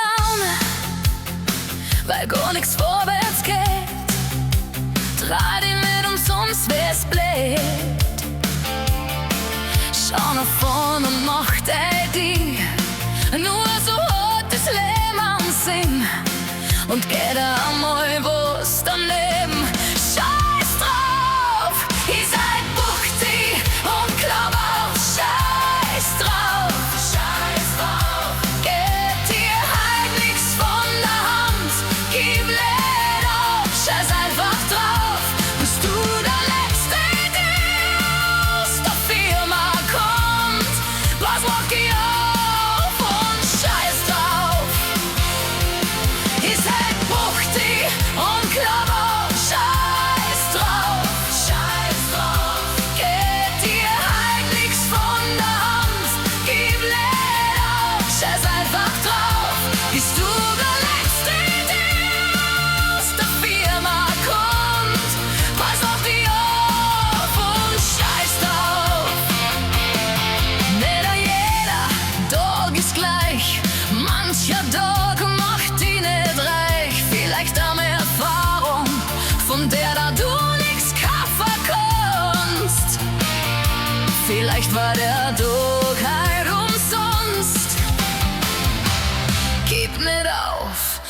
Laune, weil gar nichts vorwärts geht. Dreh dich mit uns ums, wie's bleibt. Schau nach vorn und mach dein Ding. Nur so hat das Leben einen Sinn. Und geh da einmal was daneben. Scheiß drauf, ihr seid buchtig und glaub auf. Scheiß drauf, scheiß drauf. Geht dir halt nix von der Hand. Gib nicht auf, scheiß einfach drauf. Bist du der Letzte, der aus der Firma kommt? Was macht ihr auf und scheiß drauf. Ihr seid buchtig und glaub auf. Scheiß drauf, scheiß drauf. Geht dir halt nix von der Hand. Gib nicht auf, scheiß einfach drauf. Bist du der Letzte, der aus der Firma kommt? Pass auf dich auf und scheiß drauf. Nicht jeder Tag ist gleich. Mancher Tag macht dich nicht reich. Vielleicht eine Erfahrung, von der da du nix kaufen kannst. Vielleicht war der Tag halt umsonst. Gib nicht auf,